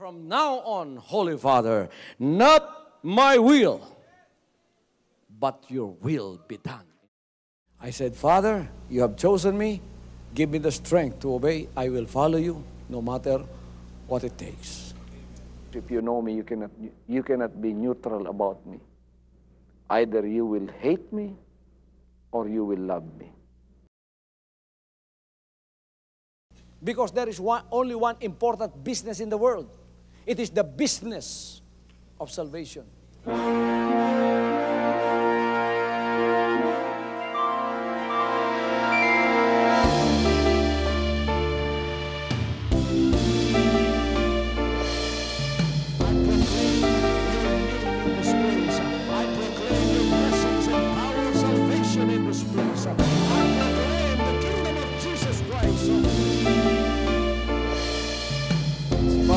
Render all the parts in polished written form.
From now on, Holy Father, not my will, but your will be done. I said, Father, you have chosen me. Give me the strength to obey. I will follow you no matter what it takes. If you know me, you cannot be neutral about me. Either you will hate me or you will love me. Because there is only one important business in the world. It is the business of salvation.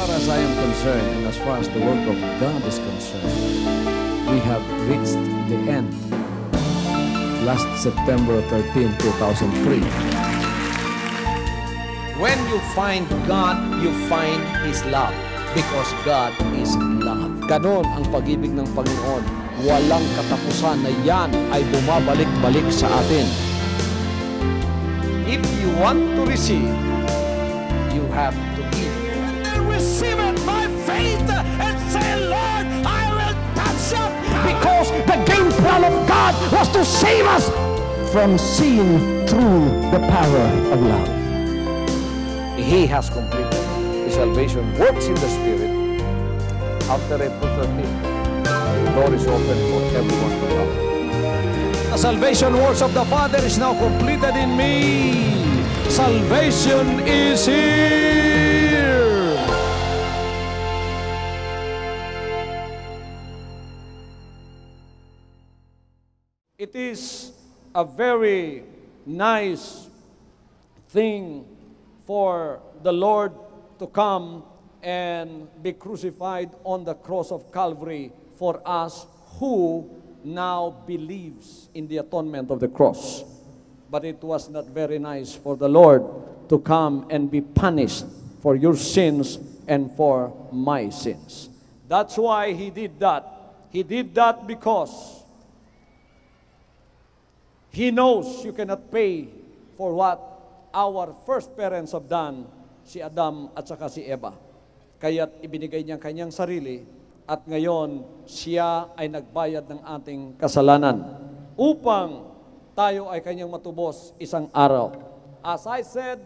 As I am concerned, and as far as the work of God is concerned, we have reached the end. Last September 13, 2003. When you find God, you find His love. Because God is love. Ganon ang pag-ibig ng Panginoon. Walang katapusan na yan ay bumabalik-balik sa atin. If you want to receive, you have to give. Receive it by faith and say, Lord, I will touch up. Because the game plan of God was to save us from seeing through the power of love. He has completed His salvation works in the Spirit. After April 13th, the door is open for everyone to come. The salvation works of the Father is now completed in me. Salvation is here. It is a very nice thing for the Lord to come and be crucified on the cross of Calvary for us who now believes in the atonement of the cross. But it was not very nice for the Lord to come and be punished for your sins and for my sins. That's why He did that. He did that because He knows you cannot pay for what our first parents have done, si Adam at saka si Eva. Kaya't ibinigay niya kanyang sarili at ngayon siya ay nagbayad ng ating kasalanan upang tayo ay kanyang matubos isang araw. As I said,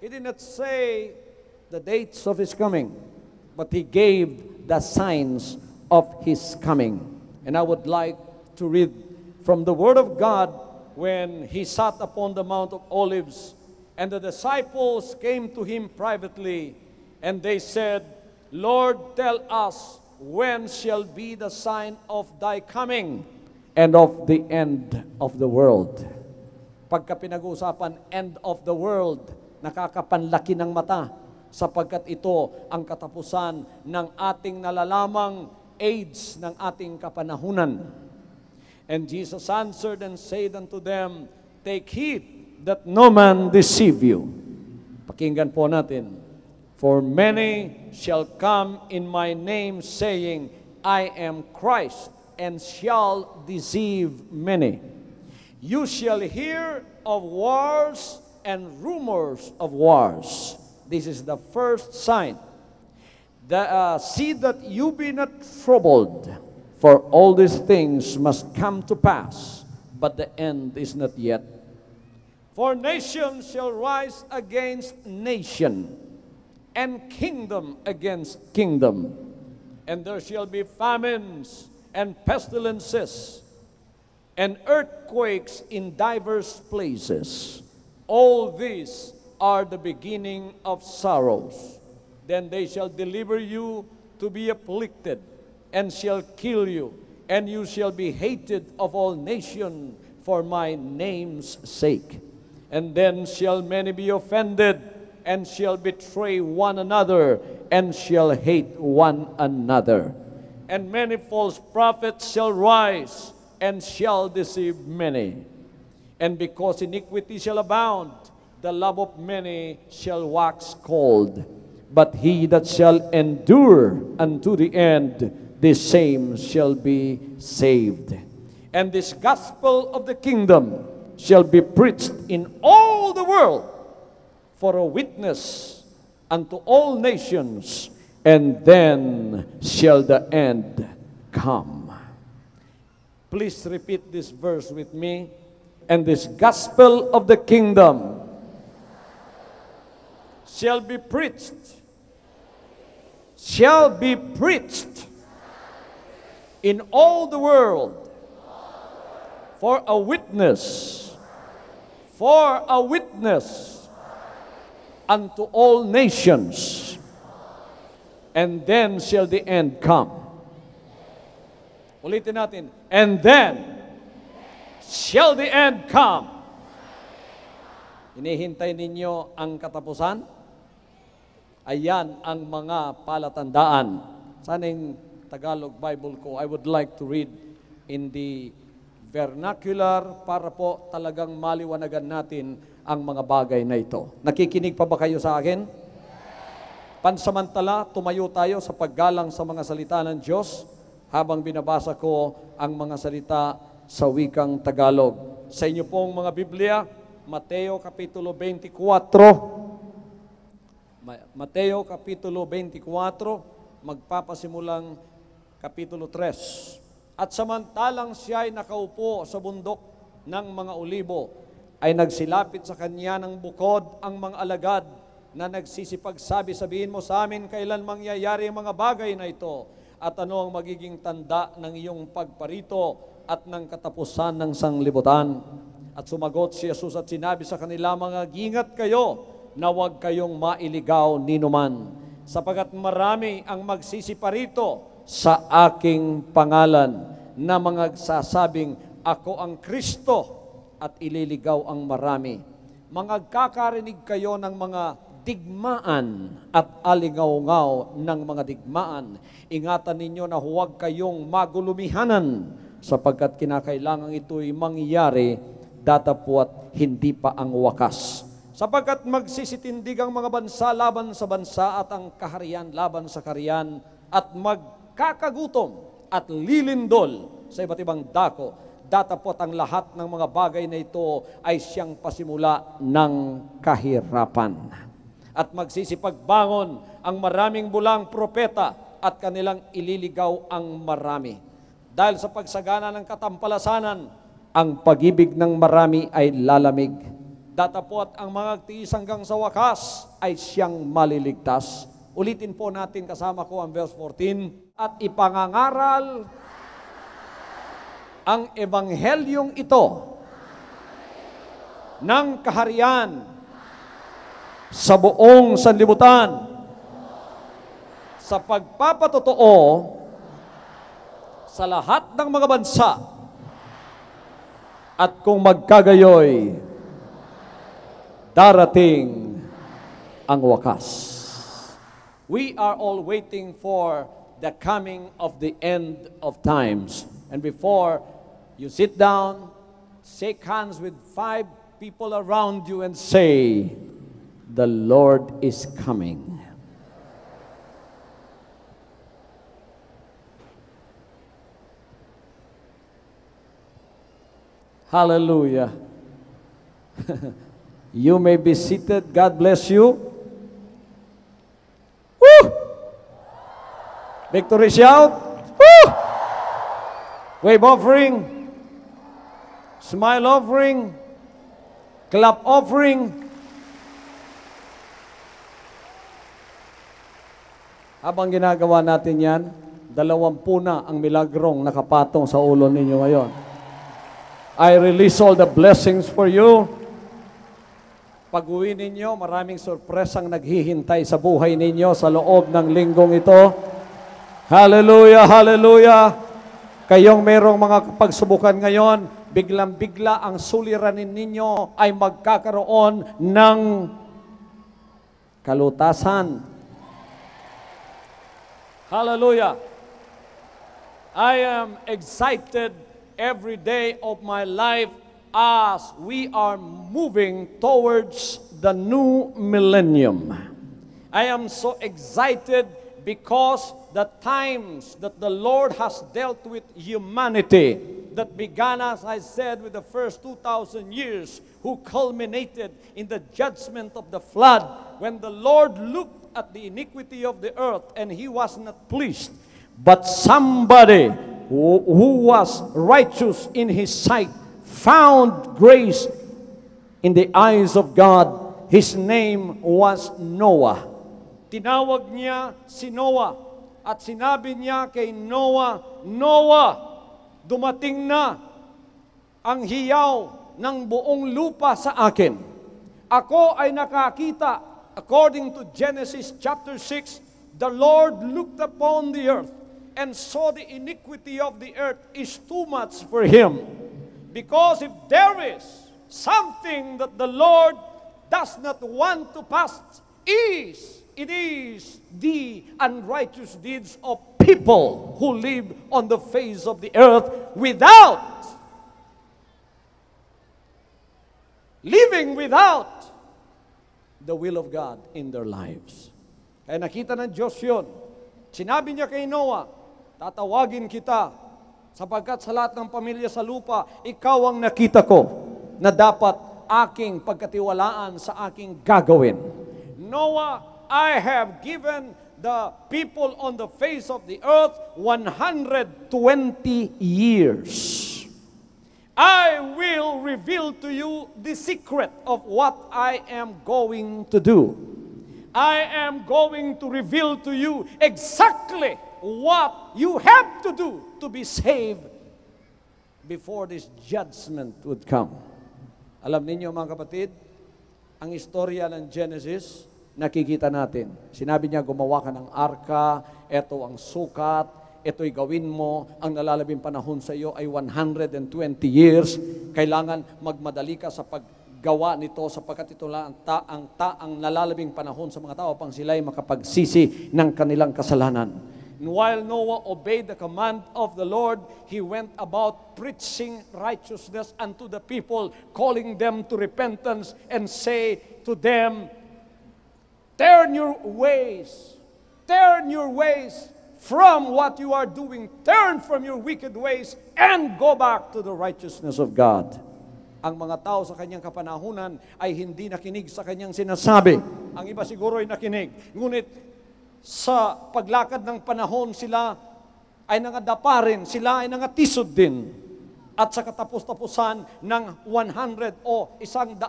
He did not say the dates of His coming, but He gave the signs of His coming. And I would like to read from the Word of God when He sat upon the Mount of Olives, and the disciples came to Him privately, and they said, Lord, tell us, when shall be the sign of Thy coming and of the end of the world? Pagka pinag-uusapan, end of the world, nakakapanlaki ng mata, sapagkat ito ang katapusan ng ating nalalamang age ng ating kapanahunan. And Jesus answered and said unto them, take heed that no man deceive you. Pakinggan po natin. For many shall come in my name, saying, I am Christ, and shall deceive many. You shall hear of wars and rumors of wars. This is the first sign. See that you be not troubled. For all these things must come to pass, but the end is not yet. For nation shall rise against nation, and kingdom against kingdom. And there shall be famines and pestilences, and earthquakes in divers places. All these are the beginning of sorrows. Then they shall deliver you to be afflicted, and shall kill you, and you shall be hated of all nations for my name's sake. And then shall many be offended, and shall betray one another, and shall hate one another. And many false prophets shall rise, and shall deceive many. And because iniquity shall abound, the love of many shall wax cold. but he that shall endure unto the end, the same shall be saved. And this gospel of the kingdom shall be preached in all the world for a witness unto all nations, and then shall the end come. Please repeat this verse with me. And this gospel of the kingdom shall be preached in all the world for a witness unto all nations, and then shall the end come. Ulitin natin. And then shall the end come. Hinihintay ninyo ang katapusan? Ayan ang mga palatandaan. Sana yung Tagalog Bible ko, I would like to read in the vernacular para po talagang maliwanagan natin ang mga bagay na ito. Nakikinig pa ba kayo sa akin? Pansamantala, tumayo tayo sa paggalang sa mga salita ng Diyos habang binabasa ko ang mga salita sa wikang Tagalog. Sa inyo pong mga Biblia, Mateo Kapitulo 24. Mateo Kapitulo 24, magpapasimulang Kapitulo 3. At samantalang siya ay nakaupo sa bundok ng mga olibo, ay nagsilapit sa kanya ng bukod ang mga alagad na nagsisipagsabi, sabihin mo sa amin kailan mangyayari ang mga bagay na ito, at ano ang magiging tanda ng iyong pagparito at ng katapusan ng sanglibutan. At sumagot si Jesus at sinabi sa kanila, mga gingat kayo na huwag kayong mailigaw ninuman, sapagat marami ang magsisiparito sa aking pangalan na mga sasabing, ako ang Kristo, at ililigaw ang marami. Magkakarinig kayo ng mga digmaan at alingaw-ngaw ng mga digmaan. Ingatan ninyo na huwag kayong magulumihanan, sapagkat kinakailangan ito'y mangyari datapwat hindi pa ang wakas. Sapagkat magsisitindig ang mga bansa laban sa bansa at ang kaharian laban sa kaharian, at magkakagutom at lilindol sa iba't ibang dako. Datapwat ang lahat ng mga bagay na ito ay siyang pasimula ng kahirapan. At magsisipagbangon ang maraming bulang propeta at kanilang ililigaw ang marami. Dahil sa pagsagana ng katampalasanan, ang pag-ibig ng marami ay lalamig. Datapwat ang mga tiis hanggang sa wakas ay siyang maliligtas. Ulitin po natin kasama ko ang verse 14. At ipangangaral ang ebanghelyong ito ng kaharian sa buong sanlibutan sa pagpapatotoo sa lahat ng mga bansa, at kung magkagayoy, darating ang wakas. We are all waiting for the coming of the end of times. And before you sit down, shake hands with 5 people around you and say, the Lord is coming. Hallelujah. You may be seated. God bless you. Woo! Victory shout. Woo! Wave offering. Smile offering. Clap offering. Habang ginagawa natin yan, 20 na ang milagrong nakapatong sa ulo ninyo ngayon. I release all the blessings for you. Pag-uwi ninyo, maraming sorpresang naghihintay sa buhay ninyo sa loob ng linggong ito. Hallelujah, hallelujah. Kayong merong mga pagsubukan ngayon, biglang-bigla ang suliranin ninyo ay magkakaroon ng kalutasan. Hallelujah. I am excited every day of my life as we are moving towards the new millennium. I am so excited because the times that the Lord has dealt with humanity that began, as I said, with the first 2,000 years, who culminated in the judgment of the flood, when the Lord looked at the iniquity of the earth and He was not pleased. But somebody who was righteous in His sight found grace in the eyes of God. His name was Noah. Tinawag niya si Noah at sinabi niya kay Noah, Noah, dumating na ang hiyaw ng buong lupa sa akin. Ako ay nakakita, according to Genesis chapter 6, the Lord looked upon the earth and saw the iniquity of the earth is too much for Him. Because if there is something that the Lord does not want to pass, it is the unrighteous deeds of people who live on the face of the earth living without the will of God in their lives. Kaya nakita ng Diyos yun. Sinabi niya kay Noah, tatawagin kita, sapagkat sa lahat ng pamilya sa lupa, ikaw ang nakita ko na dapat aking pagkatiwalaan sa aking gagawin. Noah, I have given the people on the face of the earth 120 years. I will reveal to you the secret of what I am going to do. I am going to reveal to you exactly what you have to do to be saved before this judgment would come. Alam ninyo mga kapatid, ang istorya ng Genesis, nakikita natin. Sinabi niya, gumawa ka ng arka, ito ang sukat, ito'y gawin mo, ang nalalabing panahon sa iyo ay 120 years. Kailangan magmadali ka sa paggawa nito sapagkat ito lang ang nalalabing panahon sa mga tao pang sila'y makapagsisi ng kanilang kasalanan. And while Noah obeyed the command of the Lord, he went about preaching righteousness unto the people, calling them to repentance and say to them, turn your ways from what you are doing, turn from your wicked ways, and go back to the righteousness of God. Ang mga tao sa kanyang kapanahunan ay hindi nakinig sa kanyang sinasabi. Ang iba siguro ay nakinig. Ngunit sa paglakad ng panahon, sila ay nangadapa rin, sila ay nangatisod din. At sa katapos-tapusan ng 100 o 120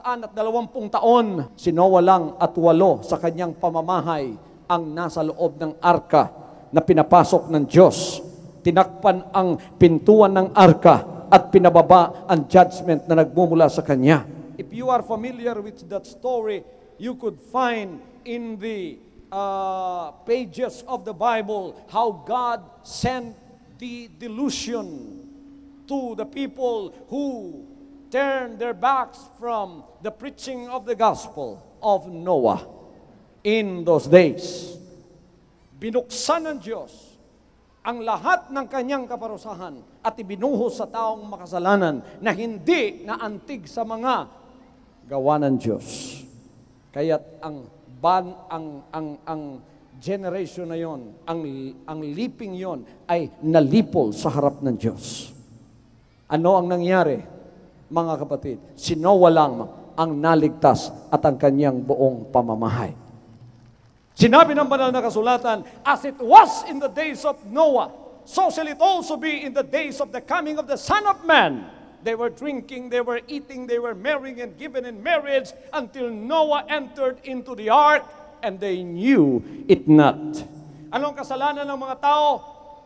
taon, si Noah lang at 8 sa kanyang pamamahay ang nasa loob ng arka na pinapasok ng Diyos. Tinakpan ang pintuan ng arka at pinababa ang judgment na nagmumula sa Kanya. If you are familiar with that story, you could find in the pages of the Bible how God sent the delusion to the people who turned their backs from the preaching of the gospel of Noah in those days. Binuksan ng Diyos ang lahat ng kanyang kaparusahan at ibinuhos sa taong makasalanan na hindi naantig sa mga gawa ng Diyos. Kaya't ang generation na yon, ang liping yon ay nalipol sa harap ng Diyos. Ano ang nangyari, mga kapatid? Si Noah lang ang naligtas at ang kanyang buong pamamahay. Sinabi ng banal na kasulatan, as it was in the days of Noah, so shall it also be in the days of the coming of the Son of Man. They were drinking, they were eating, they were marrying and given in marriage until Noah entered into the ark and they knew it not. Anong kasalanan ng mga tao?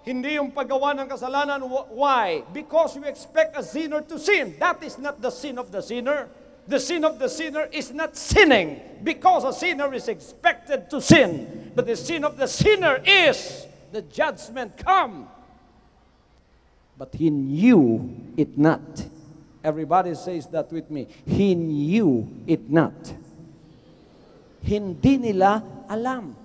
Hindi yung paggawa ng kasalanan. Why? Because you expect a sinner to sin. That is not the sin of the sinner. The sin of the sinner is not sinning because a sinner is expected to sin. But the sin of the sinner is the judgment come. But he knew it not. Everybody says that with me. He knew it not. Hindi nila alam.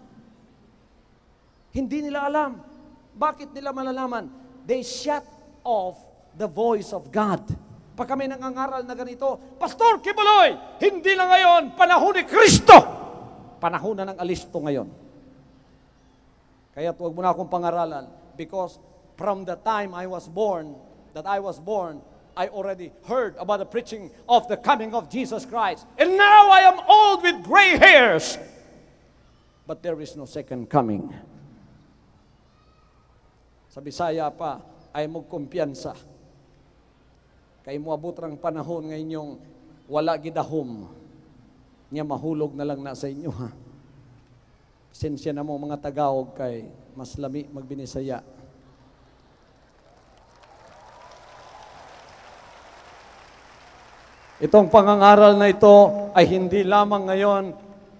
Hindi nila alam. Bakit nila malalaman? They shut off the voice of God. Pag kami nangangaral na ganito, Pastor Kibuloy, hindi na ngayon panahon ni Kristo. Panahon na ng alis ito ngayon. Kaya huwag mo na akong pangaralan because from the time I was born, I already heard about the preaching of the coming of Jesus Christ. And now I am old with gray hairs. But there is no second coming. Sa Bisaya pa, ay magkumpiyansa. Kay moabot rang panahon ngayong wala gidahom. Niya mahulog na lang na sa inyo ha. Pasensya na mo mga Tagalog kay mas lami magbinisaya. Itong pangangaral na ito ay hindi lamang ngayon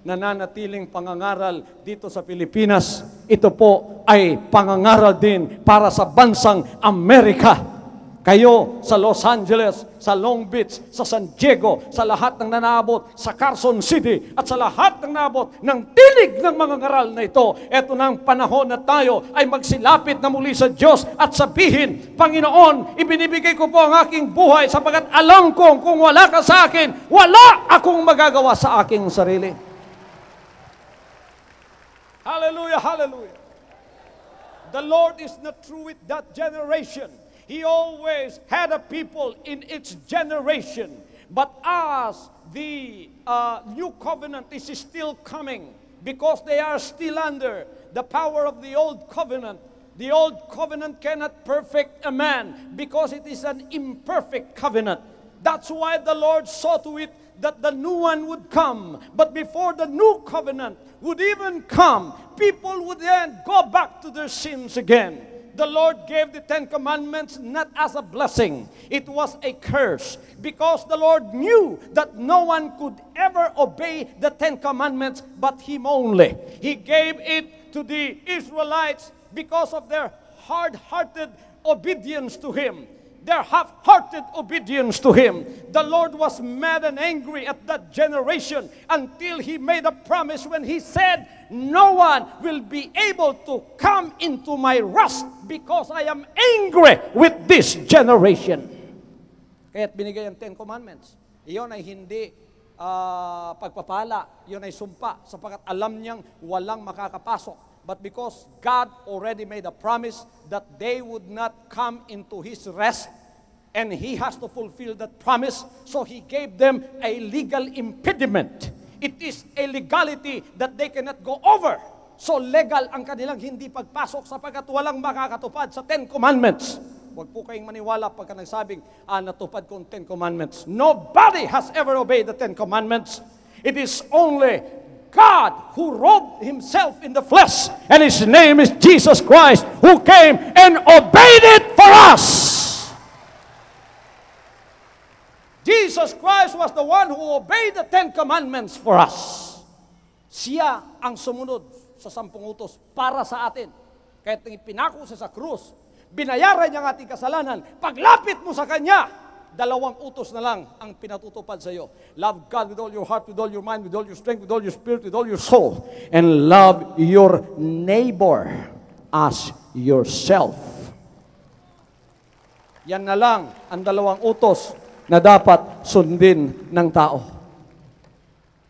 nananatiling pangangaral dito sa Pilipinas. Ito po ay pangangaral din para sa bansang Amerika. Kayo sa Los Angeles, sa Long Beach, sa San Diego, sa lahat ng nanabot, sa Carson City, at sa lahat ng nanabot ng tinig ng mga ngaral na ito, eto na ang panahon na tayo ay magsilapit na muli sa Diyos at sabihin, Panginoon, ibinibigay ko po ang aking buhay sapagat alam kong kung wala ka sa akin, wala akong magagawa sa aking sarili. Hallelujah, hallelujah. The Lord is not through with that generation. He always had a people in its generation. But as the new covenant is still coming, because they are still under the power of the old covenant cannot perfect a man because it is an imperfect covenant. That's why the Lord saw to it that the new one would come. But before the new covenant would even come, people would then go back to their sins again. The Lord gave the Ten Commandments not as a blessing. It was a curse. Because the Lord knew that no one could ever obey the Ten Commandments but Him only. He gave it to the Israelites because of their hard-hearted obedience to Him. Their half-hearted obedience to Him. The Lord was mad and angry at that generation until He made a promise when He said, no one will be able to come into my rest because I am angry with this generation. Kaya't binigay ang Ten Commandments. Iyon ay hindi pagpapala. Iyon ay sumpa sapagkat alam niyang walang makakapasok. But because God already made a promise that they would not come into His rest, and He has to fulfill that promise, so He gave them a legal impediment. It is a legality that they cannot go over. So legal ang kanilang hindi pagpasok sapagkat walang makakatupad sa Ten Commandments. Huwag po kayong maniwala pagka nagsabing, natupad ko ang Ten Commandments. Nobody has ever obeyed the Ten Commandments. It is only God who robed Himself in the flesh, and His name is Jesus Christ, who came and obeyed it for us. Jesus Christ was the one who obeyed the Ten Commandments for us. Siya ang sumunod sa 10 utos para sa atin. Kahit ipinako siya sa krus, binayaran niya ang ating kasalanan. Paglapit mo sa Kanya, 2 utos na lang ang pinatutupad sa iyo. Love God with all your heart, with all your mind, with all your strength, with all your spirit, with all your soul. And love your neighbor as yourself. Yan na lang ang 2 utos na dapat sundin ng tao.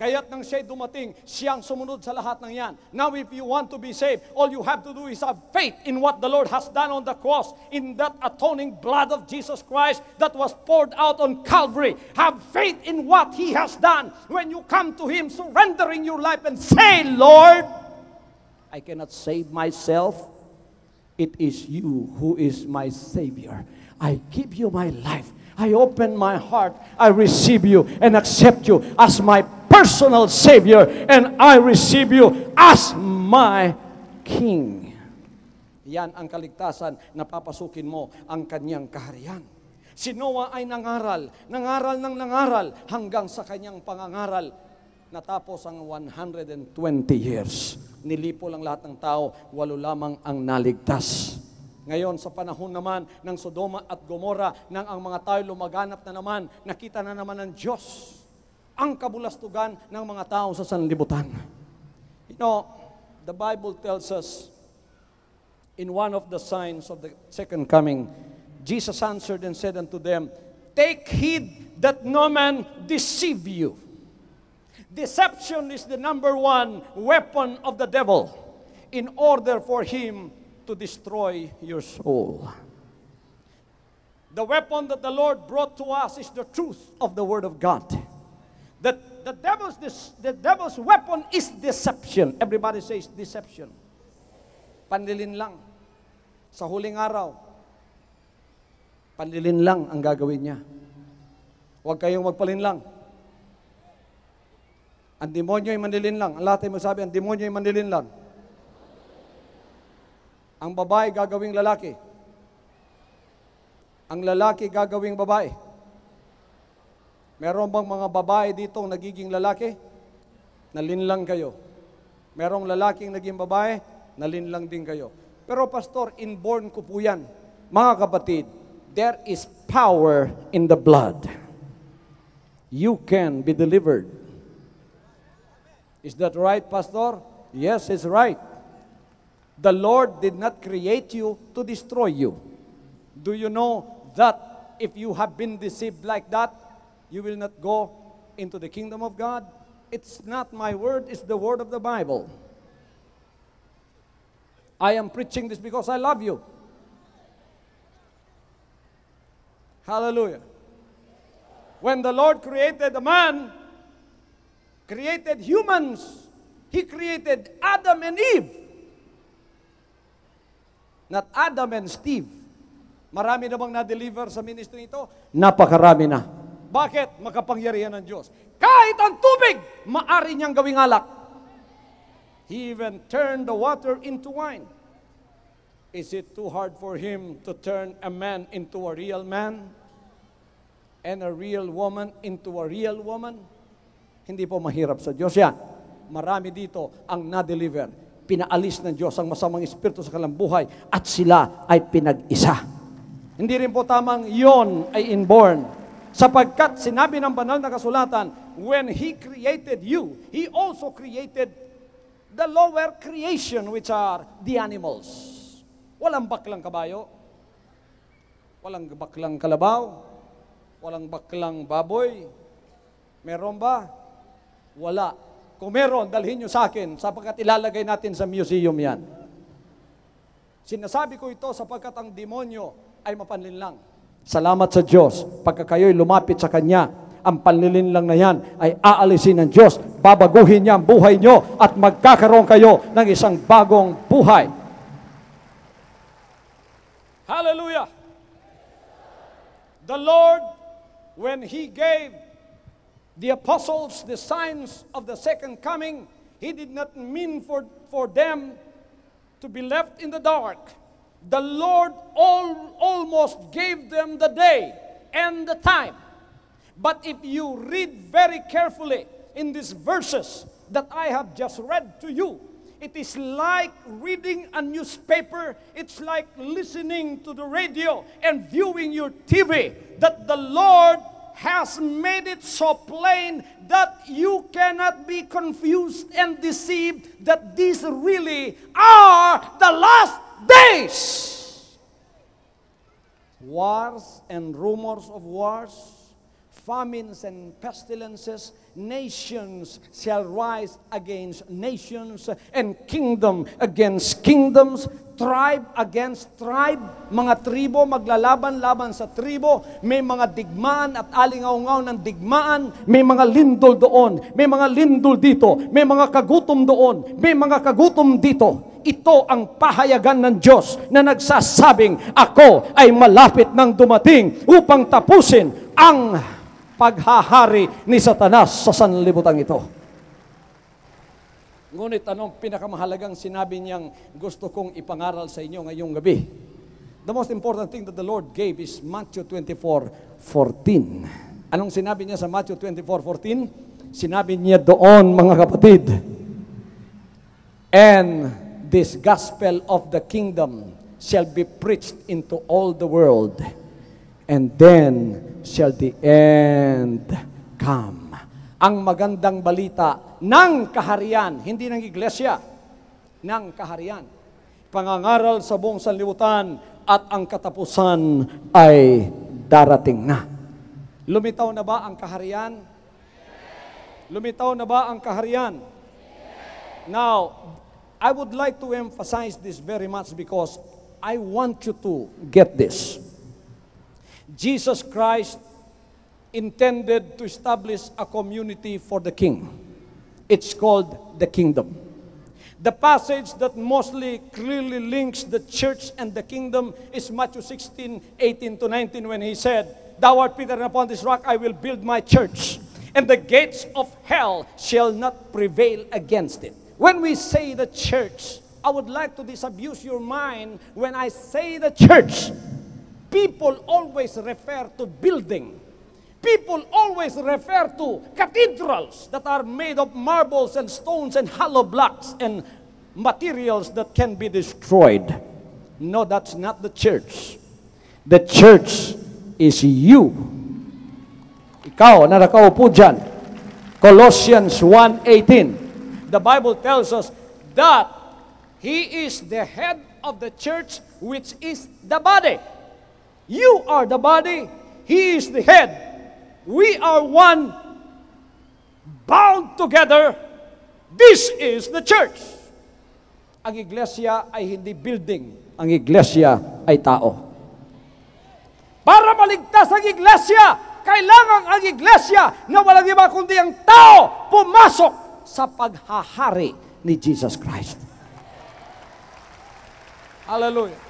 Kaya't nang siya'y dumating, siyang sumunod sa lahat ng yan. Now if you want to be saved, all you have to do is have faith in what the Lord has done on the cross, in that atoning blood of Jesus Christ that was poured out on Calvary. Have faith in what He has done. When you come to Him, surrendering your life and say, Lord, I cannot save myself. It is You who is my Savior. I give You my life. I open my heart. I receive You and accept You as my personal Savior, and I receive You as my King. Yan ang kaligtasan na papasukin mo ang Kanyang kaharian. Si Noah ay nangaral hanggang sa kanyang pangangaral. Natapos ang 120 years. Nilipo lang lahat ng tao, 8 lamang ang naligtas. Ngayon sa panahon naman ng Sodoma at Gomora, nang ang mga tao lumaganap na naman, nakita na naman ng Diyos ang kabulastugan ng mga tao sa sanlibutan. You know, the Bible tells us in one of the signs of the second coming, Jesus answered and said unto them, take heed that no man deceive you. Deception is the number one weapon of the devil in order for him to destroy your soul. The weapon that the Lord brought to us is the truth of the Word of God. The devil's weapon is deception. Everybody says deception. Panlilin lang. Sa huling araw, panlilin lang ang gagawin niya. Huwag kayong magpalinlang. Ang demonyo ay manlilin lang. Ang lahat ay magsabi, ang demonyo ay manlilin lang. Ang babae gagawing lalaki. Ang lalaki gagawing babae. Meron bang mga babae dito nagiging lalaki? Nalinlang kayo. Merong lalaking naging babae? Nalinlang din kayo. Pero pastor, inborn ko po yan. Mga kapatid, there is power in the blood. You can be delivered. Is that right, pastor? Yes, it's right. The Lord did not create you to destroy you. Do you know that if you have been deceived like that, you will not go into the kingdom of God? It's not my word, it's the word of the Bible. I am preaching this because I love you. Hallelujah. When the Lord created a man, created humans, He created Adam and Eve. Not Adam and Steve. Marami na bang na-deliver sa ministry ito? Napakarami na. Bakit? Makapangyarihan ng Diyos. Kahit ang tubig, maari niyang gawing alak. He even turned the water into wine. Is it too hard for Him to turn a man into a real man? And a real woman into a real woman? Hindi po mahirap sa Diyos yan. Marami dito ang na-deliver. Pinaalis ng Diyos ang masamang espiritu sa kanilang buhay at sila ay pinag-isa. Hindi rin po tamang yon ay inborn. Sapagkat sinabi ng banal na kasulatan, when He created you, He also created the lower creation, which are the animals. Walang baklang kabayo, walang baklang kalabaw, walang baklang baboy. Meron ba? Wala. Kung meron, dalhin nyo sa akin, sapagkat ilalagay natin sa museum yan. Sinasabi ko ito sapagkat ang demonyo ay mapanlinlang. Salamat sa Diyos, pagka kayo'y lumapit sa Kanya, ang panlilinlang na yan ay aalisin ng Diyos, babaguhin niya ang buhay nyo at magkakaroon kayo ng isang bagong buhay. Hallelujah! The Lord, when He gave the apostles the signs of the second coming, He did not mean for them to be left in the dark. The Lord almost gave them the day and the time. But if you read very carefully in these verses that I have just read to you, it is like reading a newspaper. It's like listening to the radio and viewing your TV, that the Lord has made it so plain that you cannot be confused and deceived that these really are the last days. Wars and rumors of wars, famines and pestilences, nations shall rise against nations, and kingdom against kingdoms, tribe against tribe. Mga tribo maglalaban-laban sa tribo, may mga digmaan at alingaw-ngaw ng digmaan, may mga lindol doon, may mga lindol dito, may mga kagutom doon, may mga kagutom dito. Ito ang pahayagan ng Diyos na nagsasabing, ako ay malapit nang dumating upang tapusin ang paghahari ni Satanas sa sanlibutan ito. Ngunit anong pinakamahalagang sinabi niyang gusto kong ipangaral sa inyo ngayong gabi? The most important thing that the Lord gave is Matthew 24:14. Anong sinabi niya sa Matthew 24:14? Sinabi niya doon, mga kapatid, and this gospel of the kingdom shall be preached into all the world, and then shall the end come. Ang magandang balita ng kaharian, hindi ng iglesia, ng kaharian. Pangangaral sa buong sanlibutan at ang katapusan ay darating na. Lumitaw na ba ang kaharian? Lumitaw na ba ang kaharian? Now, I would like to emphasize this very much because I want you to get this. Jesus Christ intended to establish a community for the king. It's called the kingdom. The passage that mostly clearly links the church and the kingdom is Matthew 16:18-19, when he said, "Thou art Peter, and upon this rock I will build my church, and the gates of hell shall not prevail against it." When we say the church, I would like to disabuse your mind. When I say the church, people always refer to building. People always refer to cathedrals that are made of marbles and stones and hollow blocks and materials that can be destroyed. No, that's not the church. The church is you. Ikaw na nakaupo dyan. Colossians 1:18. The Bible tells us that He is the head of the church, which is the body. You are the body. He is the head. We are one, bound together. This is the church. Ang iglesia ay hindi building. Ang iglesia ay tao. Para maligtas ang iglesia, kailangan ang iglesia na walang iba kundi ang tao pumasok sa paghahari ni Jesus Christ. Hallelujah.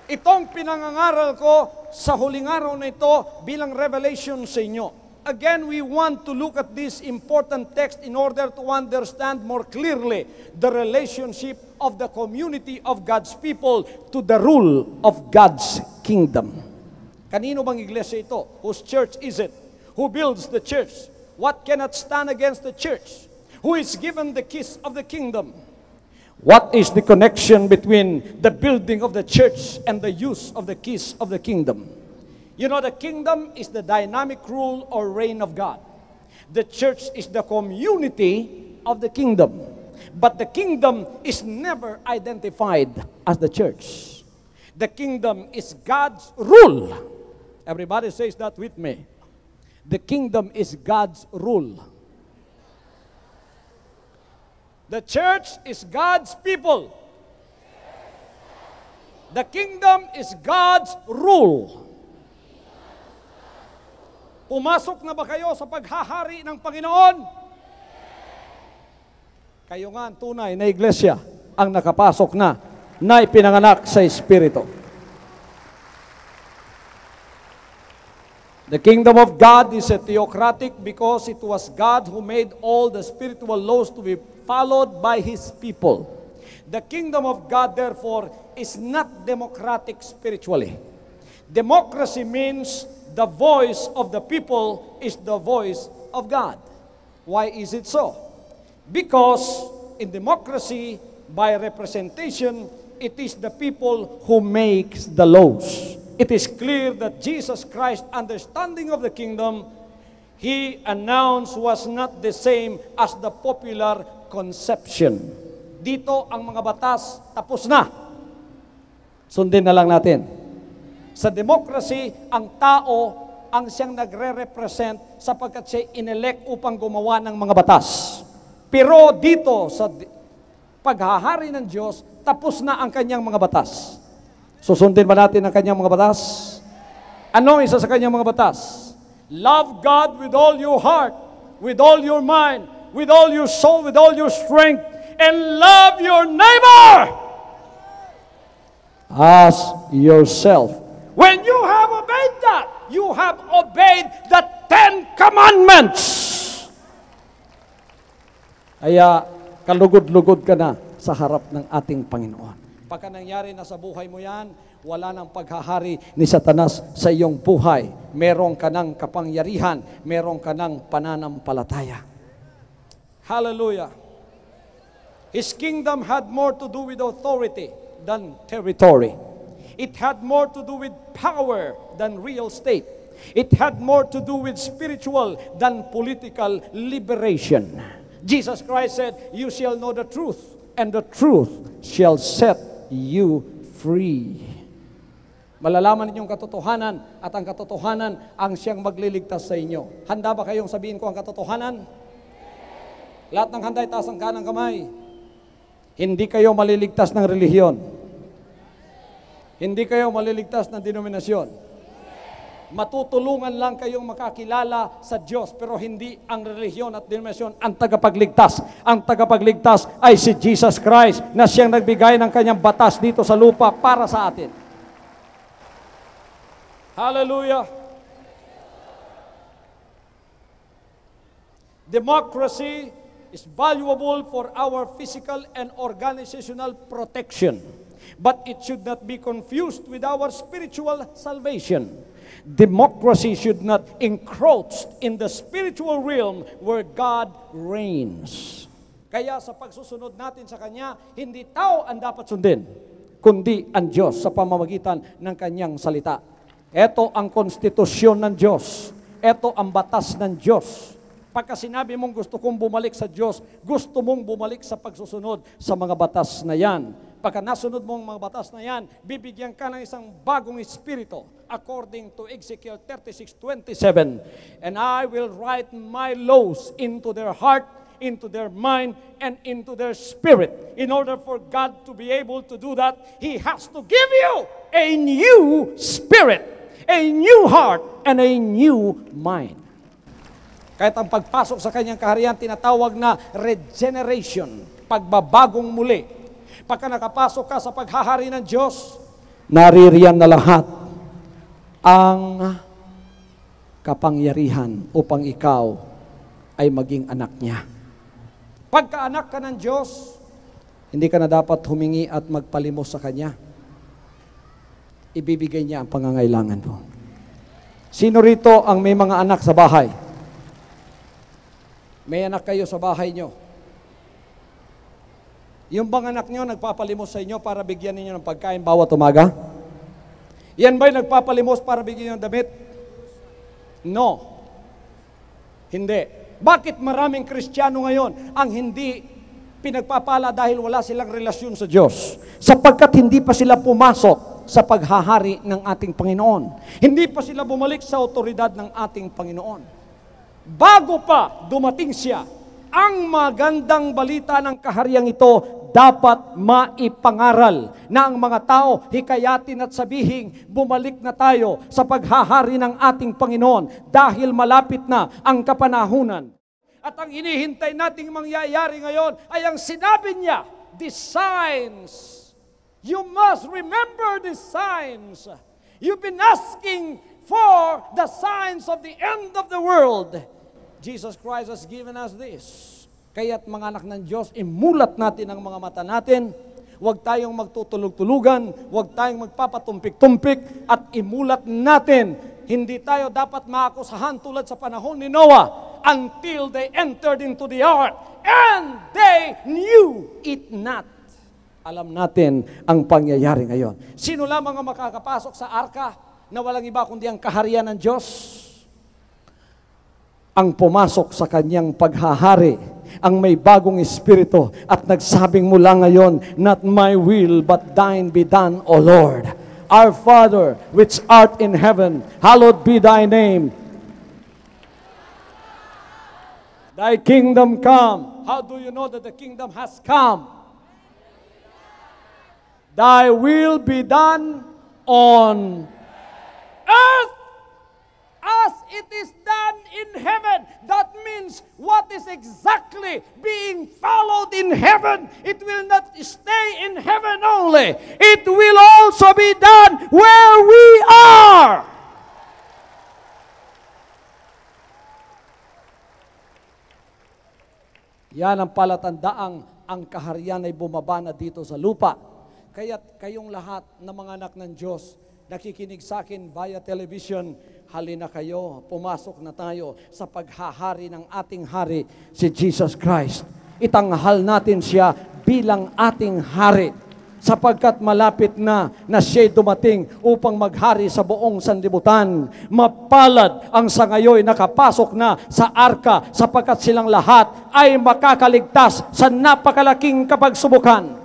Itong pinangangaral ko sa huling araw na ito bilang revelation sa inyo. Again, we want to look at this important text in order to understand more clearly the relationship of the community of God's people to the rule of God's kingdom. Kanino bang iglesia ito? Whose church is it? Who builds the church? What cannot stand against the church? Who is given the keys of the kingdom? What is the connection between the building of the church and the use of the keys of the kingdom? You know, the kingdom is the dynamic rule or reign of God. The church is the community of the kingdom. But the kingdom is never identified as the church. The kingdom is God's rule. Everybody says that with me. The kingdom is God's rule. The church is God's people. The kingdom is God's rule. Pumasok na ba kayo sa paghahari ng Panginoon? Kayo nga ang tunay na iglesia ang nakapasok na ipinanganak sa Espiritu. The kingdom of God is a theocratic because it was God who made all the spiritual laws to be followed by His people. The kingdom of God, therefore, is not democratic spiritually. Democracy means the voice of the people is the voice of God. Why is it so? Because in democracy, by representation, it is the people who makes the laws. It is clear that Jesus Christ's understanding of the kingdom, He announced, was not the same as the popular conception. Dito ang mga batas tapos na. Sundin na lang natin. Sa democracy, ang tao ang siyang nagre-represent sapagkat siya inelect upang gumawa ng mga batas. Pero dito sa paghahari ng Diyos, tapos na ang kanyang mga batas. Susundin ba natin ang kanyang mga batas? Ano isa sa kanyang mga batas? Love God with all your heart, with all your mind, with all your soul, with all your strength, and love your neighbor as yourself. When you have obeyed that, you have obeyed the 10 Commandments. Kaya kalugod-lugod ka na sa harap ng ating Panginoon. Pagka nangyari na sa buhay mo yan, wala nang paghahari ni Satanas sa iyong buhay. Meron ka ng kapangyarihan, meron ka ng pananampalataya. Hallelujah. His kingdom had more to do with authority than territory. It had more to do with power than real estate. It had more to do with spiritual than political liberation. Jesus Christ said, "You shall know the truth, and the truth shall set you free." Malalaman ninyong katotohanan at ang katotohanan ang siyang magliligtas sa inyo. Handa ba kayong sabihin ko ang katotohanan? Lahat ng handa, itaas ang kanang kamay. Hindi kayo maliligtas ng relihiyon. Hindi kayo maliligtas ng denominasyon. Matutulungan lang kayong makakilala sa Diyos, pero hindi ang relihiyon at denominasyon ang tagapagligtas. Ang tagapagligtas ay si Jesus Christ na siyang nagbigay ng kanyang batas dito sa lupa para sa atin. Hallelujah! Democracy is valuable for our physical and organizational protection, but it should not be confused with our spiritual salvation. Democracy should not encroach in the spiritual realm where God reigns. Kaya sa pagsusunod natin sa Kanya, hindi tao ang dapat sundin, kundi ang Diyos sa pamamagitan ng Kanyang salita. Ito ang konstitusyon ng Diyos. Ito ang batas ng Diyos. Pagka sinabi mong gusto kong bumalik sa Diyos, gusto mong bumalik sa pagsusunod sa mga batas na yan. Pagka nasunod mo ang mga batas na yan, bibigyan ka ng isang bagong espiritu according to Ezekiel 36:27. And I will write my laws into their heart, into their mind, and into their spirit. In order for God to be able to do that, He has to give you a new spirit, a new heart, and a new mind. Kahit ang pagpasok sa kanyang kaharian, tinatawag na regeneration, pagbabagong muli. Pagka nakapasok ka sa paghahari ng Diyos, naririyan na lahat ang kapangyarihan upang ikaw ay maging anak niya. Pagka anak ka ng Diyos, hindi ka na dapat humingi at magpalimos sa Kanya. Ibibigay niya ang pangangailangan mo. Sino rito ang may mga anak sa bahay? May anak kayo sa bahay nyo. Yung bang anak nyo nagpapalimos sa inyo para bigyan ninyo ng pagkain bawat umaga? Yan ba'y nagpapalimos para bigyan nyo ng damit? No. Hindi. Bakit maraming Kristiyano ngayon ang hindi pinagpapala dahil wala silang relasyon sa Diyos? Sapagkat hindi pa sila pumasok sa paghahari ng ating Panginoon. Hindi pa sila bumalik sa otoridad ng ating Panginoon. Bago pa dumating siya, ang magandang balita ng kahariang ito dapat maipangaral na ang mga tao hikayatin at sabihing bumalik na tayo sa paghahari ng ating Panginoon dahil malapit na ang kapanahunan. At ang hinihintay nating mangyayari ngayon ay ang sinabi niya, the signs. You must remember the signs. You've been asking for the signs of the end of the world. Jesus Christ has given us this. Kaya't mga anak ng Diyos, imulat natin ang mga mata natin. Huwag tayong magtutulog-tulugan, huwag tayong magpapatumpik-tumpik, at imulat natin. Hindi tayo dapat maakusahan tulad sa panahon ni Noah until they entered into the ark and they knew it not. Alam natin ang pangyayari ngayon. Sino lamang ang makakapasok sa arka na walang iba kundi ang kaharian ng Diyos? Ang pumasok sa kanyang paghahari, ang may bagong espiritu at nagsabing mula ngayon, not my will but thine be done, O Lord. Our Father, which art in heaven, hallowed be thy name. Thy kingdom come. How do you know that the kingdom has come? Thy will be done on earth as it is done in heaven. That means what is exactly being followed in heaven, it will not stay in heaven only. It will also be done where we are. Yan ang palatandaang ang kaharian ay bumaba na dito sa lupa. Kaya't kayong lahat na mga anak ng Diyos, nakikinig sa akin via television, halina kayo, pumasok na tayo sa paghahari ng ating hari, si Jesus Christ. Itanghal natin siya bilang ating hari, sapagkat malapit na siya'y dumating upang maghari sa buong sanlibutan. Mapalad ang sangayoy nakapasok na sa arka, sapagkat silang lahat ay makakaligtas sa napakalaking kapagsubukan.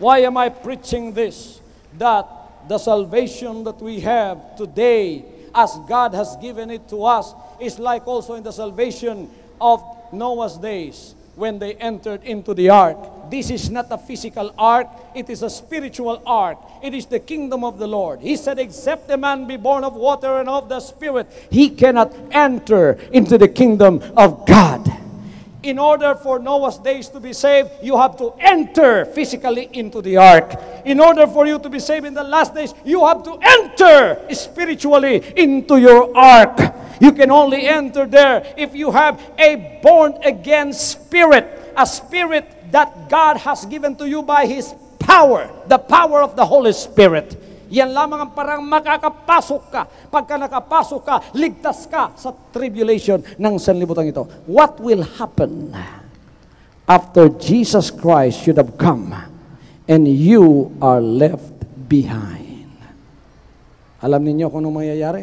Why am I preaching this? That the salvation that we have today, as God has given it to us, is like also in the salvation of Noah's days when they entered into the ark. This is not a physical ark, it is a spiritual ark. It is the kingdom of the Lord. He said, except a man be born of water and of the Spirit, he cannot enter into the kingdom of God. In order for Noah's days to be saved, you have to enter physically into the ark. In order for you to be saved in the last days, you have to enter spiritually into your ark. You can only enter there if you have a born-again spirit, a spirit that God has given to you by His power, the power of the Holy Spirit. Yan lamang ang parang makakapasok ka. Pagka nakapasok ka, ligtas ka sa tribulation ng sanlibutan ito. What will happen after Jesus Christ should have come and you are left behind? Alam ninyo kung anong mangyayari?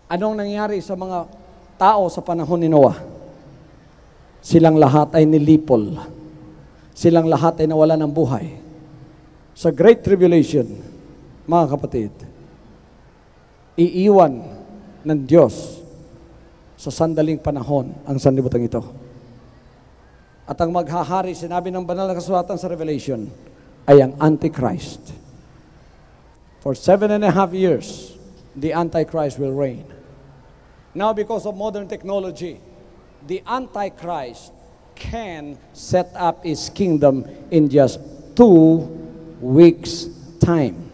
Anong nangyari sa mga tao sa panahon ni Noah? Silang lahat ay nilipol. Silang lahat ay nawala ng buhay. Sa Great Tribulation, mga kapatid, iiwan ng Diyos sa sandaling panahon ang sanlibutan ito. At ang maghahari, sinabi ng banal na kasulatan sa Revelation, ay ang Antichrist. For 7.5 years, the Antichrist will reign. Now, because of modern technology, the Antichrist can set up his kingdom in just 2 weeks' time.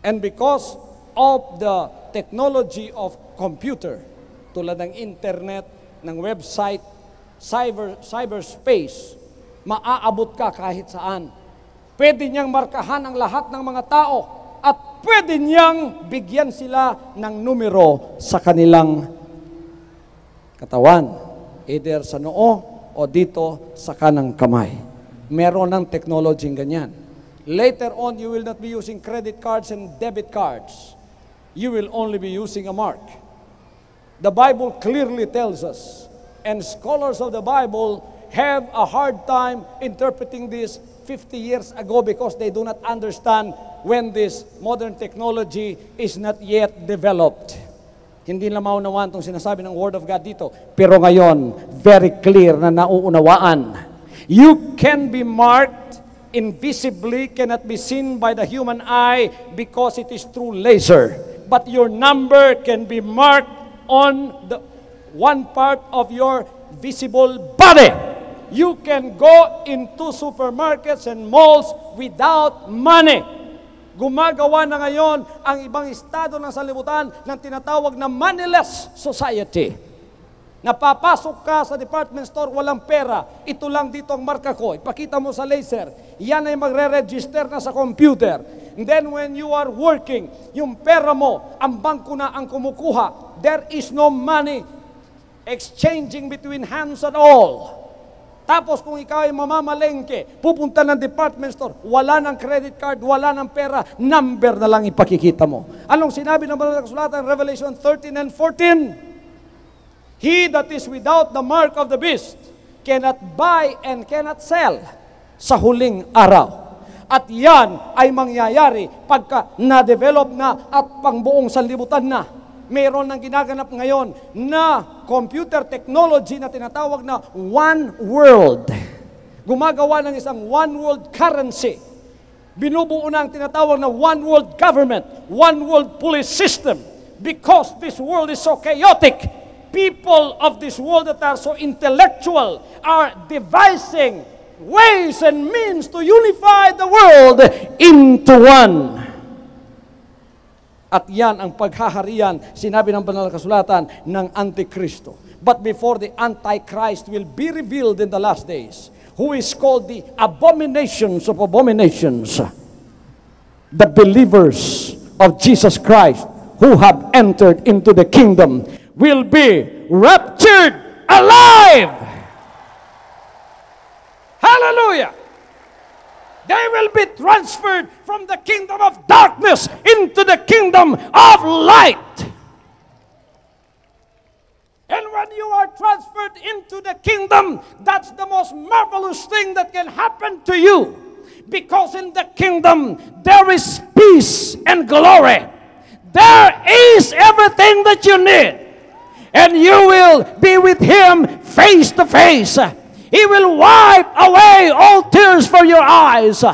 And because of the technology of computer, tulad ng internet, ng website, cyberspace, maaabot ka kahit saan. Pwede niyang markahan ang lahat ng mga tao at pwede niyang bigyan sila ng numero sa kanilang katawan, either sa noo o dito sa kanang kamay. Meron ng technology ganyan. Later on, you will not be using credit cards and debit cards. You will only be using a mark. The Bible clearly tells us, and scholars of the Bible have a hard time interpreting this 50 years ago because they do not understand when this modern technology is not yet developed. Hindi na maunawaan itong sinasabi ng Word of God dito. Pero ngayon, very clear na nauunawaan. You can be marked invisibly, cannot be seen by the human eye because it is through laser. But your number can be marked on the one part of your visible body. You can go into supermarkets and malls without money. Gumagawa na ngayon ang ibang estado ng sanlibutan ng tinatawag na moneyless society. Napapasok ka sa department store, walang pera. Ito lang dito ang marka ko. Ipakita mo sa laser. Yan ay magre-register na sa computer. And then when you are working, yung pera mo, ang bangko na ang kumukuha. There is no money exchanging between hands at all. Tapos kung ikaw ay mamamalengke, pupunta ng department store, wala ng credit card, wala ng pera, number na lang ipakikita mo. Anong sinabi ng banal na kasulatan, Revelation 13 and 14? He that is without the mark of the beast cannot buy and cannot sell sa huling araw. At yan ay mangyayari pagka na-develop na at pangbuong sanlibutan na. Mayroon nang ginaganap ngayon na computer technology na tinatawag na one world. Gumagawa ng isang one world currency. Binubuo na ang tinatawag na one world government, one world police system. Because this world is so chaotic, people of this world that are so intellectual are devising ways and means to unify the world into one. At yan ang paghaharian, sinabi ng banal na kasulatan, ng Antikristo. But before the Antichrist will be revealed in the last days, who is called the abominations of abominations, the believers of Jesus Christ who have entered into the kingdom will be raptured alive. Hallelujah! They will be transferred from the kingdom of darkness into the kingdom of light. And when you are transferred into the kingdom, that's the most marvelous thing that can happen to you. Because in the kingdom, there is peace and glory. There is everything that you need. And you will be with Him face to face. He will wipe away all tears from your eyes.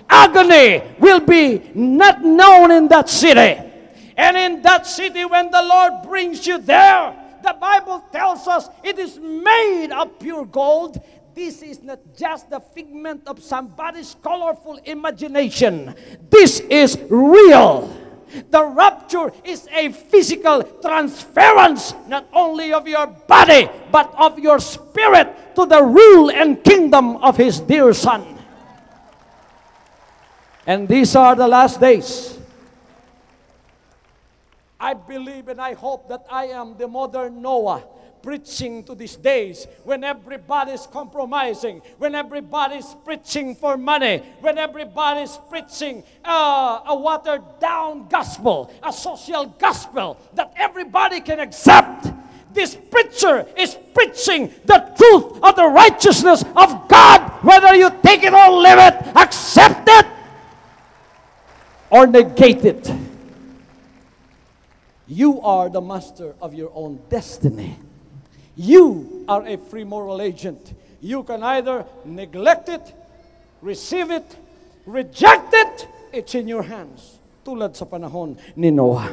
Agony will be not known in that city. And in that city, when the Lord brings you there, the Bible tells us it is made of pure gold. This is not just the figment of somebody's colorful imagination. This is real. The rapture is a physical transference, not only of your body, but of your spirit to the rule and kingdom of His dear Son. And these are the last days. I believe and I hope that I am the modern Noah, preaching to these days when everybody's compromising, when everybody's preaching for money, when everybody's preaching a watered-down gospel, a social gospel that everybody can accept. This preacher is preaching the truth of the righteousness of God, whether you take it or leave it, accept it, or negate it. You are the master of your own destiny. You are a free moral agent. You can either neglect it, receive it, reject it. It's in your hands. Tulad sa panahon ni Noah.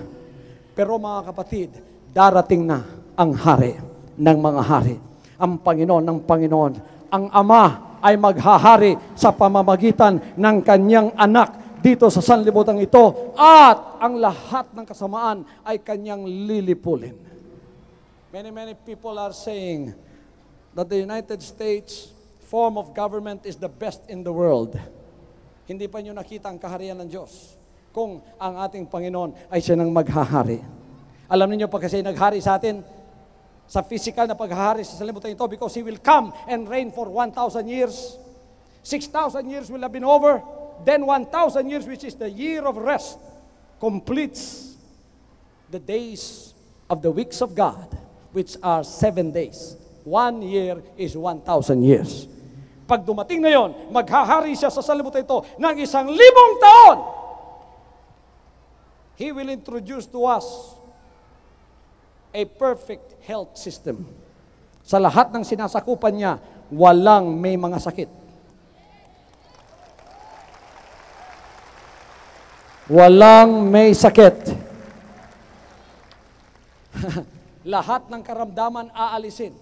Pero mga kapatid, darating na ang hari ng mga hari. Ang Panginoon ng Panginoon. Ang Ama ay maghahari sa pamamagitan ng kanyang anak dito sa sanlibutan ito, at ang lahat ng kasamaan ay kanyang lilipulin. Many people are saying that the United States form of government is the best in the world. Hindi pa nyo nakita ang kaharian ng Diyos kung ang ating Panginoon ay siya nang maghahari. Alam niyo pa kasi naghari sa atin sa physical na paghahari sa sanlibutan ito, because He will come and reign for 1,000 years. 6,000 years will have been over. Then 1,000 years, which is the year of rest, completes the days of the weeks of God, which are 7 days. 1 year is 1,000 years. Pag dumating na yon, maghahari siya sa sanlibutan ito ng 1,000 taon. He will introduce to us a perfect health system. Sa lahat ng sinasakupan niya, walang may mga sakit. Walang may sakit. Lahat ng karamdaman aalisin.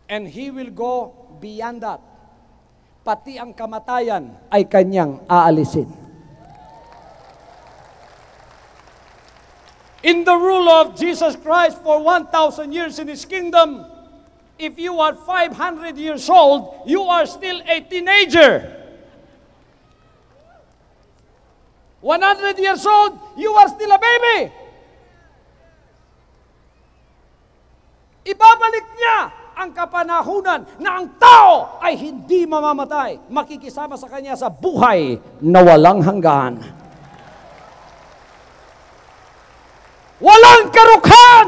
And He will go beyond that. Pati ang kamatayan ay kanyang aalisin. In the rule of Jesus Christ for 1,000 years in His kingdom, if you are 500 years old, you are still a teenager. 100 years old, you are still a baby. Ibabalik niya ang kapanahunan na ang tao ay hindi mamamatay. Makikisama sa kanya sa buhay na walang hanggan. Walang karukhan.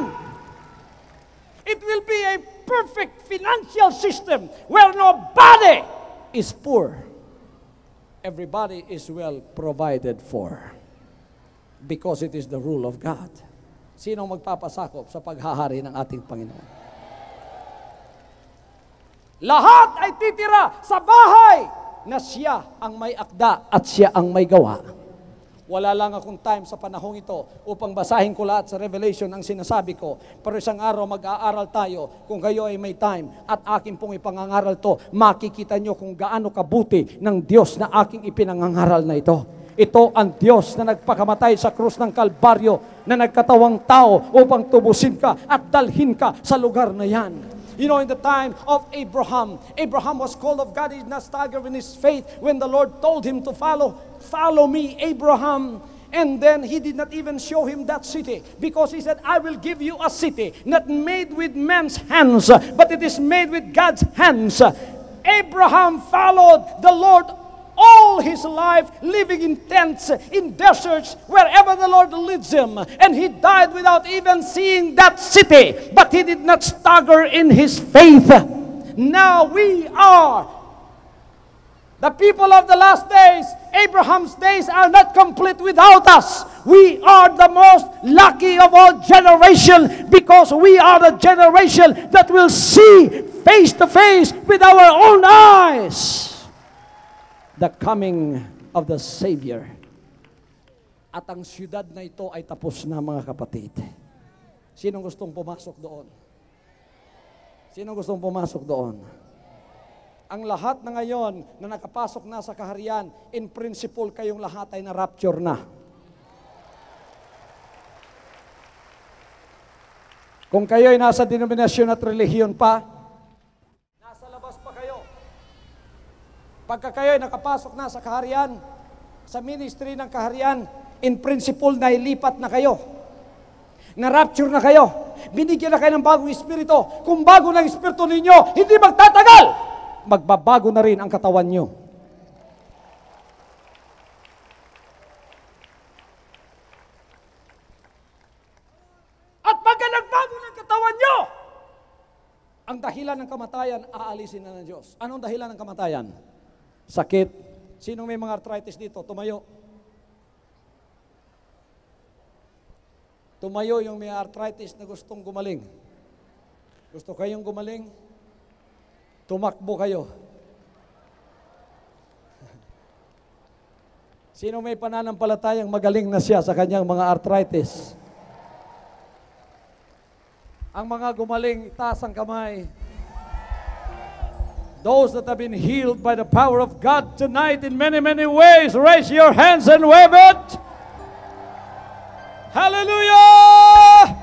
It will be a perfect financial system where nobody is poor. Everybody is well provided for because it is the rule of God. Sino magpapasakop sa paghahari ng ating Panginoon? Lahat ay titira sa bahay na Siya ang may akda at Siya ang may gawa. Wala lang akong time sa panahong ito upang basahin ko lahat sa Revelation ang sinasabi ko. Pero isang araw mag-aaral tayo kung kayo ay may time at akin pong ipangangaral to. Makikita nyo kung gaano kabuti ng Diyos na aking ipinangangaral na ito. Ito ang Diyos na nagpakamatay sa krus ng Kalbaryo, na nagkatawang tao upang tubusin ka at dalhin ka sa lugar na yan. You know, in the time of Abraham, Abraham was called of God. He did not stagger in his faith when the Lord told him to follow me, Abraham. And then he did not even show him that city, because he said, I will give you a city not made with man's hands, but it is made with God's hands. Abraham followed the Lord all his life living in tents, in deserts, wherever the Lord leads him. And he died without even seeing that city, but he did not stagger in his faith. Now we are the people of the last days. Abraham's days are not complete without us. We are the most lucky of all generation, because we are the generation that will see face to face with our own eyes the coming of the Savior. At ang siyudad na ito ay tapos na, mga kapatid. Sinong gustong pumasok doon? Sinong gustong pumasok doon? Ang lahat na ngayon na nakapasok na sa kaharian, in principle kayong lahat ay na-rapture na. Kung kayo ay nasa denominasyon at relihiyon pa, nasa labas pa kayo. Pagka kayo ay nakapasok na sa kaharian, sa ministry ng kaharian, in principle na ilipat na kayo. Na-rapture na kayo. Binigyan na kayo ng bagong espiritu. Kung bago ng espiritu ninyo, hindi magtatagal. Magbabago na rin ang katawan nyo. At pagka nagbago ng katawan nyo, ang dahilan ng kamatayan, aalisin na ng Diyos. Anong dahilan ng kamatayan? Sakit. Sinong may mga arthritis dito? Tumayo. Tumayo yung may arthritis na gustong gumaling. Gusto kayong gumaling? Tumakbo kayo. Sino may pananampalatayang magaling na siya sa kanyang mga arthritis? Ang mga gumaling, itaas ang kamay. Those that have been healed by the power of God tonight in many, many ways, raise your hands and wave it. Hallelujah!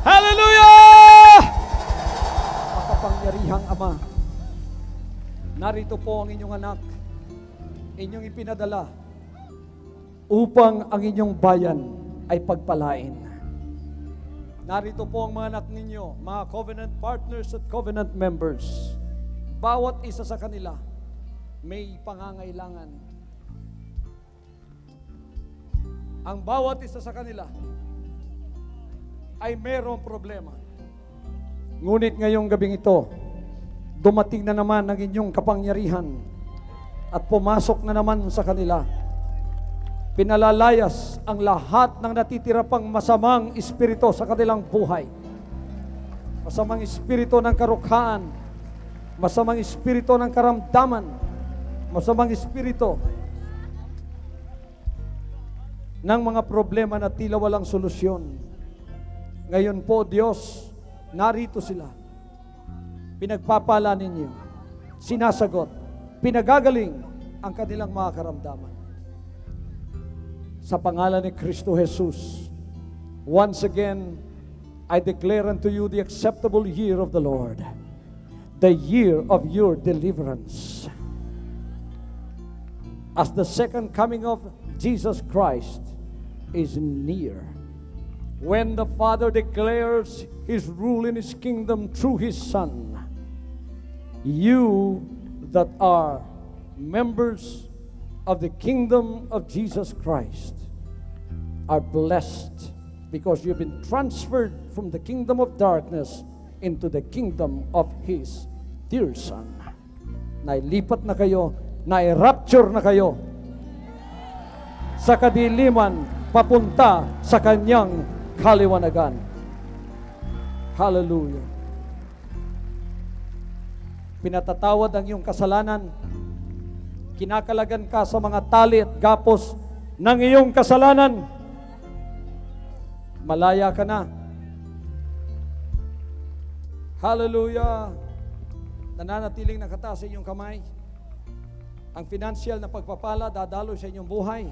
Hallelujah! Makapangyarihang Ama, narito po ang inyong anak, inyong ipinadala upang ang inyong bayan ay pagpalain. Narito po ang mga anak ninyo, mga covenant partners at covenant members. Bawat isa sa kanila may pangangailangan. Ang bawat isa sa kanila ay mayroong problema. Ngunit ngayong gabing ito, dumating na naman ang inyong kapangyarihan at pumasok na naman sa kanila. Pinalalayas ang lahat ng natitira pang masamang espiritu sa kanilang buhay. Masamang espiritu ng karukhaan, masamang espiritu ng karamdaman, masamang espiritu ng mga problema na tila walang solusyon. Ngayon po, Diyos, narito sila. Pinagpapala ninyo, sinasagot, pinagagaling ang kanilang mga karamdaman. Sa pangalan ni Kristo Jesus, once again, I declare unto you the acceptable year of the Lord, the year of your deliverance. As the second coming of Jesus Christ is near, when the Father declares His rule in His kingdom through His Son, you that are members of the kingdom of Jesus Christ are blessed, because you've been transferred from the kingdom of darkness into the kingdom of His dear Son. Nailipat na kayo, nai-rapture na kayo sa kadiliman papunta sa kanyang kaliwanagan. Hallelujah. Pinatatawad ang iyong kasalanan. Kinakalagan ka sa mga tali at gapos ng iyong kasalanan. Malaya ka na. Hallelujah. Nananatiling nakataas sa inyong kamay. Ang financial na pagpapala dadalo sa inyong buhay.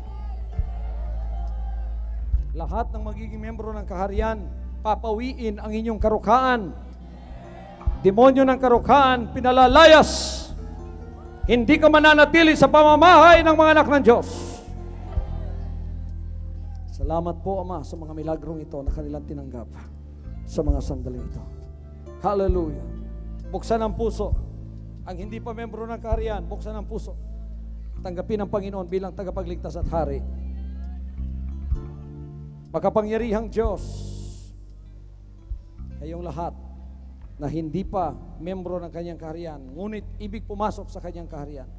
Lahat ng magiging membro ng kaharian, papawiin ang inyong karukhaan. Demonyo ng karukhaan, pinalalayas. Hindi ka mananatili sa pamamahay ng mga anak ng Diyos. Salamat po, Ama, sa mga milagrong ito na kanilang tinanggap sa mga sandaling ito. Hallelujah. Buksan ang puso. Ang hindi pa membro ng kaharian, buksan ang puso. tanggapin ang Panginoon bilang tagapagligtas at hari. Makapangyarihang Diyos, kayong lahat na hindi pa membro ng kanyang kaharian, ngunit ibig pumasok sa kanyang kaharian.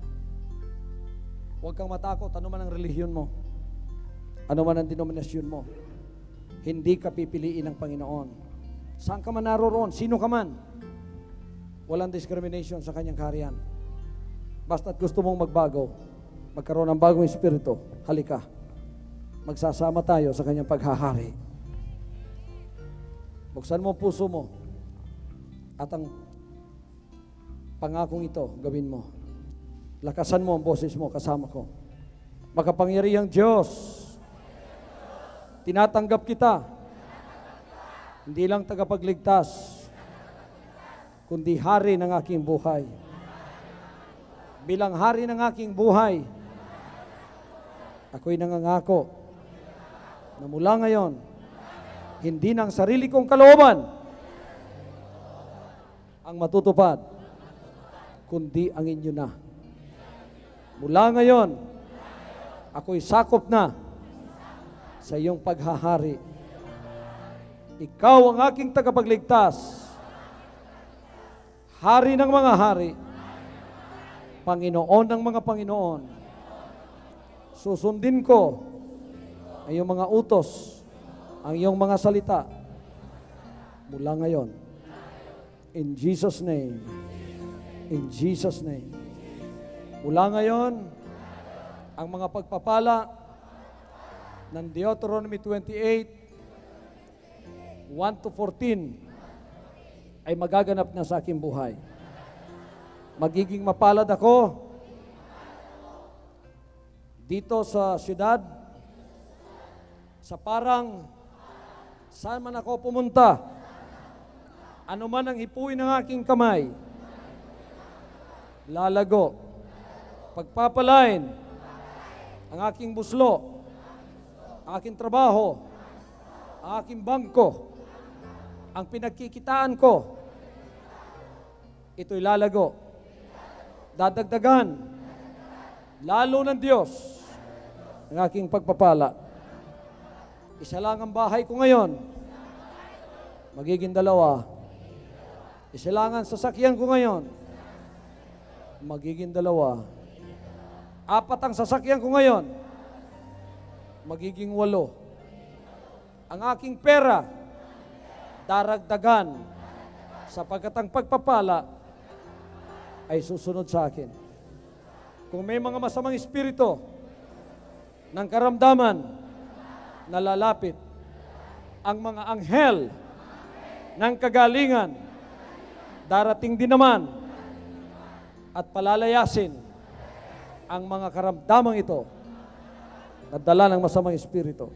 Huwag kang matakot, ano man ang relihiyon mo, ano man ang denominasyon mo, hindi ka pipiliin ng Panginoon. Saan ka man naroon, sino ka man, walang discrimination sa kanyang kaharian. Basta't gusto mong magbago, magkaroon ng bagong espiritu, halika. Magsasama tayo sa kanyang paghahari. Buksan mo ang puso mo at ang pangakong ito gawin mo. Lakasan mo ang boses mo kasama ko. Makapangyarihang Diyos, tinatanggap kita, hindi lang tagapagligtas, kundi hari ng aking buhay. Bilang hari ng aking buhay, ako'y nangangako na mula ngayon, hindi ng sarili kong kalooban ang matutupad, kundi ang inyo na. Mula ngayon, ako'y sakop na sa iyong paghahari. Ikaw ang aking tagapagligtas, hari ng mga hari, Panginoon ng mga Panginoon. Susundin ko ang iyong mga utos, ang iyong mga salita mula ngayon. In Jesus' name. In Jesus' name. Mula ngayon, ang mga pagpapala ng Deuteronomy 28, 1-14 ay magaganap na sa aking buhay. Magiging mapalad ako dito sa syudad, sa parang, saan man ako pumunta, ano man ang hipuin ng aking kamay, lalago, pagpapalain, ang aking buslo, ang aking trabaho, ang aking bangko, ang pinagkikitaan ko, ito'y lalago. Dadagdagan, lalo ng Diyos, ang aking pagpapala. Isa lang ang bahay ko ngayon, magiging dalawa. Isa lang ang sasakyan ko ngayon, magiging dalawa. 4 ang sasakyan ko ngayon, magiging 8. Ang aking pera, daragdagan, sapagkat ang pagpapala ay susunod sa akin. Kung may mga masamang espiritu ng karamdaman na lalapit, ang mga anghel ng kagalingan darating din naman at palalayasin ang mga karamdamang ito na dala ng masamang espiritu.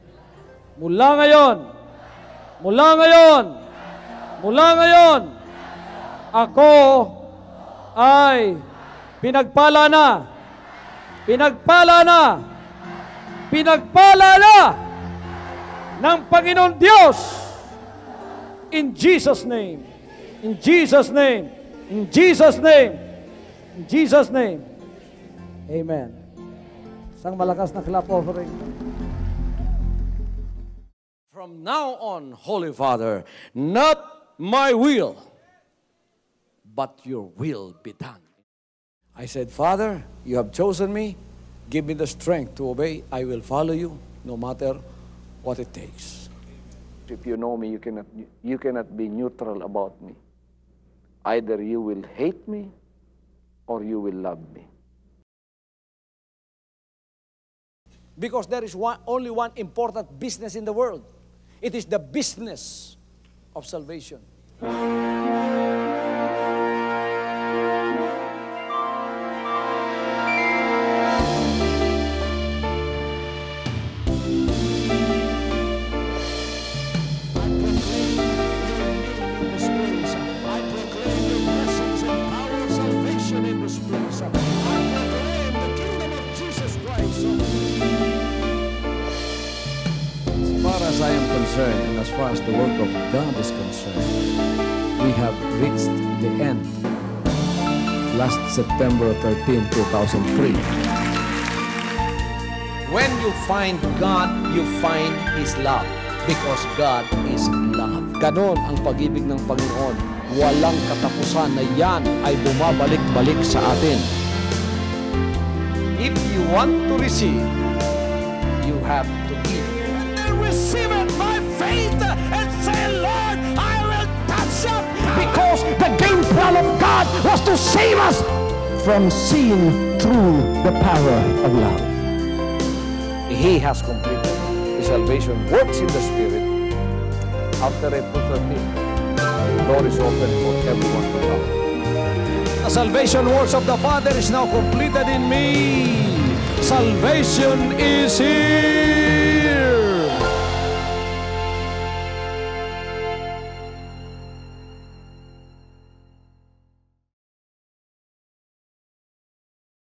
Mula ngayon, mula ngayon, mula ngayon, ako ay pinagpala na, pinagpala na, pinagpala na ng Panginoon Diyos. In Jesus' name. In Jesus' name. In Jesus' name. In Jesus' name. Amen. Isang malakas na clap offering. From now on, Holy Father, not my will, but your will be done. I said, Father, you have chosen me. Give me the strength to obey. I will follow you no matter what it takes. If you know me, you cannot be neutral about me. Either you will hate me or you will love me. Because there is only one important business in the world. It is the business of salvation. As I am concerned, and as far as the work of God is concerned, we have reached the end last September 13, 2003. When you find God, you find His love. Because God is love. Ganon ang pag-ibig ng Panginoon. Walang katapusan na yan ay bumabalik-balik sa atin. If you want to receive, you have to give. And receive it by faith and say, Lord, I will touch your power. Because the game plan of God was to save us from sin through the power of love. He has completed. His salvation works in the Spirit. After April 13th, the door is open for everyone to come. The salvation works of the Father is now completed in me. Salvation is here.